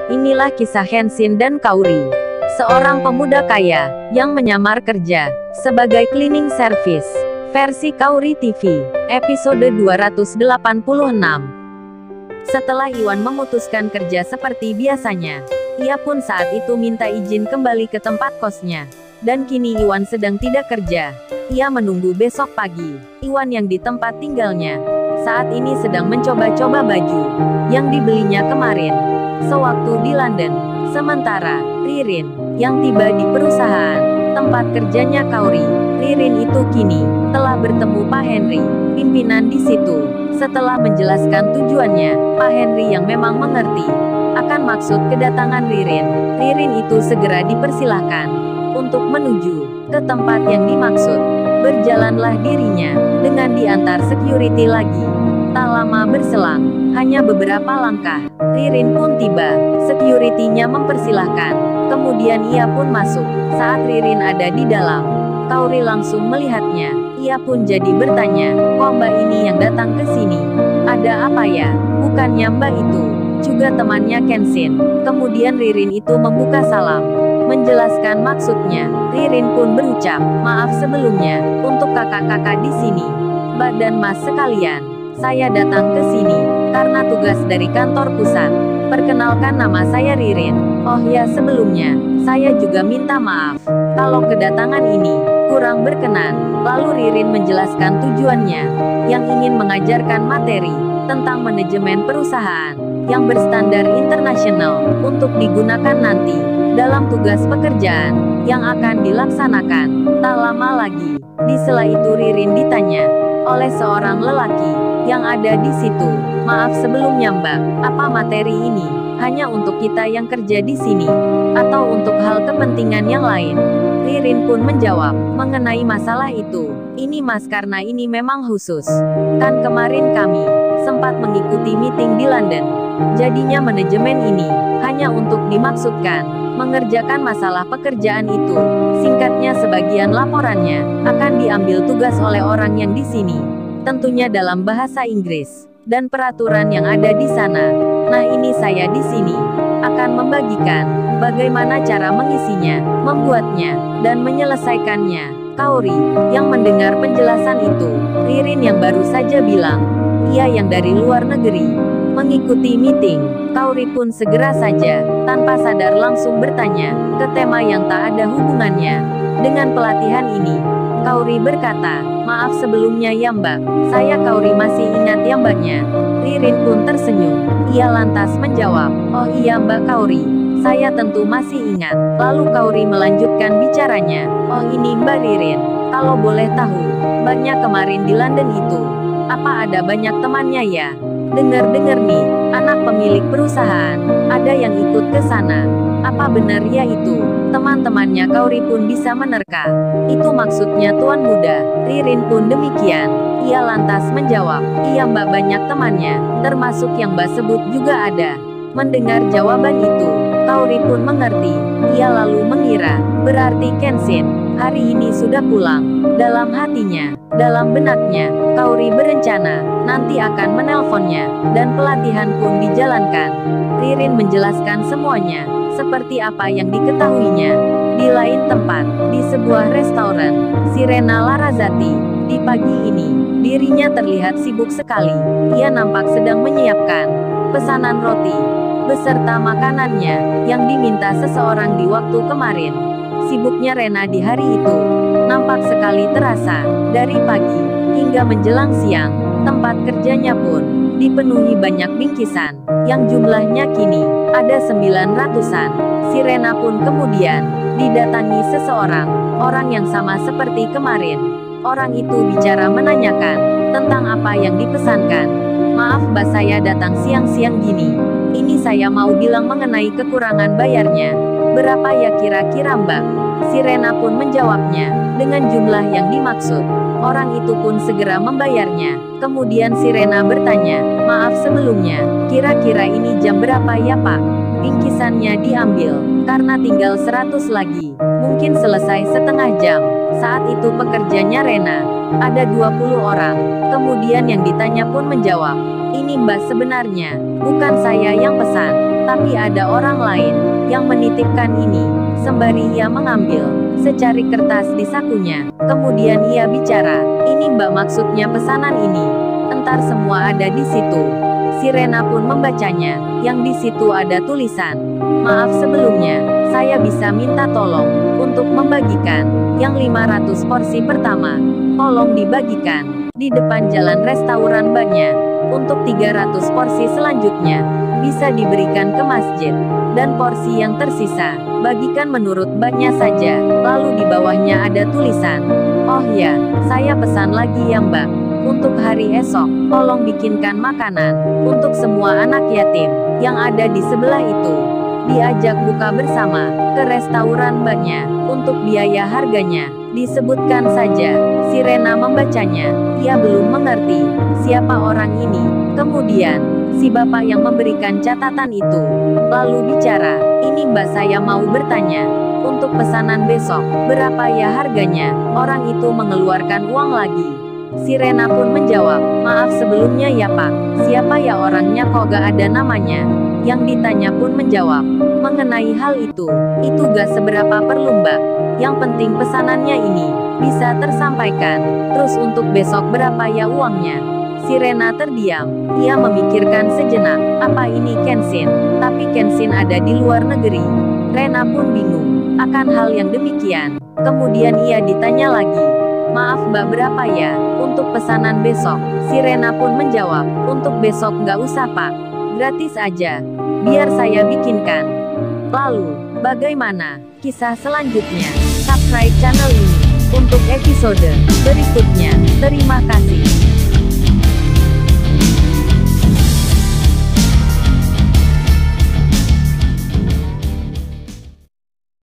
Inilah kisah Henshin dan Kaori, seorang pemuda kaya yang menyamar kerja sebagai cleaning service. Versi Kaori TV, episode 286. Setelah Iwan memutuskan kerja seperti biasanya, ia pun saat itu minta izin kembali ke tempat kosnya. Dan kini Iwan sedang tidak kerja. Ia menunggu besok pagi. Iwan yang di tempat tinggalnya saat ini sedang mencoba-coba baju yang dibelinya kemarin sewaktu di London. Sementara Ririn yang tiba di perusahaan tempat kerjanya Kaori. Ririn itu kini telah bertemu Pak Henry, pimpinan di situ. Setelah menjelaskan tujuannya, Pak Henry yang memang mengerti akan maksud kedatangan Ririn. Ririn itu segera dipersilahkan untuk menuju ke tempat yang dimaksud. Berjalanlah dirinya dengan diantar security lagi. Tak lama berselang, hanya beberapa langkah, Ririn pun tiba. Security-nya mempersilahkan. Kemudian ia pun masuk. Saat Ririn ada di dalam, Kaori langsung melihatnya. Ia pun jadi bertanya, kok mbak ini yang datang ke sini? Ada apa ya? Bukannya mbak itu juga temannya Kenshin. Kemudian Ririn itu membuka salam, menjelaskan maksudnya. Ririn pun berucap, maaf sebelumnya, untuk kakak-kakak di sini. Mbak dan mas sekalian. Saya datang ke sini karena tugas dari kantor pusat. Perkenalkan, nama saya Ririn. Oh ya, sebelumnya saya juga minta maaf kalau kedatangan ini kurang berkenan. Lalu Ririn menjelaskan tujuannya yang ingin mengajarkan materi tentang manajemen perusahaan yang berstandar internasional untuk digunakan nanti dalam tugas pekerjaan yang akan dilaksanakan. Tak lama lagi, di sela itu Ririn ditanya oleh seorang lelaki yang ada di situ. Maaf sebelumnya mbak, apa materi ini hanya untuk kita yang kerja di sini, atau untuk hal kepentingan yang lain? Ririn pun menjawab, mengenai masalah itu, ini mas karena ini memang khusus. Kan kemarin kami sempat mengikuti meeting di London. Jadinya manajemen ini hanya untuk dimaksudkan mengerjakan masalah pekerjaan itu. Singkatnya sebagian laporannya akan diambil tugas oleh orang yang di sini. Tentunya dalam bahasa Inggris dan peraturan yang ada di sana. Nah, ini saya di sini akan membagikan bagaimana cara mengisinya, membuatnya, dan menyelesaikannya. Kaori yang mendengar penjelasan itu, Ririn yang baru saja bilang, ia yang dari luar negeri mengikuti meeting. Kaori pun segera saja, tanpa sadar langsung bertanya ke tema yang tak ada hubungannya dengan pelatihan ini. Kaori berkata, maaf sebelumnya ya mbak, saya Kaori masih ingat ya mbaknya. Ririn pun tersenyum. Ia lantas menjawab, oh iya mbak Kaori, saya tentu masih ingat. Lalu Kaori melanjutkan bicaranya, oh ini mbak Ririn, kalau boleh tahu, mbaknya kemarin di London itu, apa ada banyak temannya ya? Dengar-dengar nih, anak pemilik perusahaan, ada yang ikut ke sana. Apa benar ya itu? Teman-temannya Kaori pun bisa menerka. Itu maksudnya tuan muda. Ririn pun demikian. Ia lantas menjawab, iya mbak banyak temannya, termasuk yang mbak sebut juga ada. Mendengar jawaban itu, Kaori pun mengerti. Ia lalu mengira, berarti Kenshin hari ini sudah pulang. Dalam hatinya, dalam benaknya, Kaori berencana nanti akan menelponnya, dan pelatihan pun dijalankan. Ririn menjelaskan semuanya seperti apa yang diketahuinya. Di lain tempat, di sebuah restoran, Sirena Larrazati, di pagi ini, dirinya terlihat sibuk sekali. Ia nampak sedang menyiapkan pesanan roti beserta makanannya yang diminta seseorang di waktu kemarin. Sibuknya Rena di hari itu nampak sekali terasa. Dari pagi hingga menjelang siang, tempat kerjanya pun dipenuhi banyak bingkisan yang jumlahnya kini ada 900-an. Sirena pun kemudian didatangi seseorang, orang yang sama seperti kemarin. Orang itu bicara menanyakan tentang apa yang dipesankan. Maaf mbak, saya datang siang-siang gini. Ini saya mau bilang mengenai kekurangan bayarnya. Berapa ya kira-kira mbak? Sirena pun menjawabnya dengan jumlah yang dimaksud. Orang itu pun segera membayarnya. Kemudian Sirena bertanya, maaf sebelumnya, kira-kira ini jam berapa ya pak? Bingkisannya diambil, karena tinggal 100 lagi. Mungkin selesai setengah jam. Saat itu pekerjanya Rena ada 20 orang. Kemudian yang ditanya pun menjawab, ini mbak sebenarnya bukan saya yang pesan, tapi Tapi ada orang lain yang menitipkan ini. Sembari ia mengambil secari kertas di sakunya. Kemudian ia bicara, "Ini Mbak, maksudnya pesanan ini. Entar semua ada di situ." Sirena pun membacanya. Yang di situ ada tulisan, "Maaf sebelumnya, saya bisa minta tolong untuk membagikan yang 500 porsi pertama. Tolong dibagikan di depan jalan restoran Mbaknya. Untuk 300 porsi selanjutnya bisa diberikan ke masjid. Dan porsi yang tersisa bagikan menurut Mbaknya saja." Lalu di bawahnya ada tulisan, "Oh ya, saya pesan lagi ya Mbak. Untuk hari esok, tolong bikinkan makanan untuk semua anak yatim yang ada di sebelah itu. Diajak buka bersama ke restoran Mbaknya. Untuk biaya harganya disebutkan saja." Sirena membacanya. Ia belum mengerti siapa orang ini. Kemudian si bapak yang memberikan catatan itu lalu bicara, "Ini Mbak, saya mau bertanya. Untuk pesanan besok, berapa ya harganya?" Orang itu mengeluarkan uang lagi. Sirena pun menjawab, "Maaf sebelumnya ya Pak, siapa ya orangnya, kok gak ada namanya?" Yang ditanya pun menjawab, "Mengenai hal itu gak seberapa perlu Mbak. Yang penting pesanannya ini bisa tersampaikan. Terus untuk besok berapa ya uangnya?" Sirena terdiam. Ia memikirkan sejenak, apa ini Kenshin? Tapi Kenshin ada di luar negeri. Rena pun bingung akan hal yang demikian. Kemudian ia ditanya lagi, "Maaf Mbak, berapa ya untuk pesanan besok?" Sirena pun menjawab, "Untuk besok nggak usah Pak. Gratis aja. Biar saya bikinkan." Lalu, bagaimana kisah selanjutnya? Subscribe channel ini untuk episode berikutnya. Terima kasih.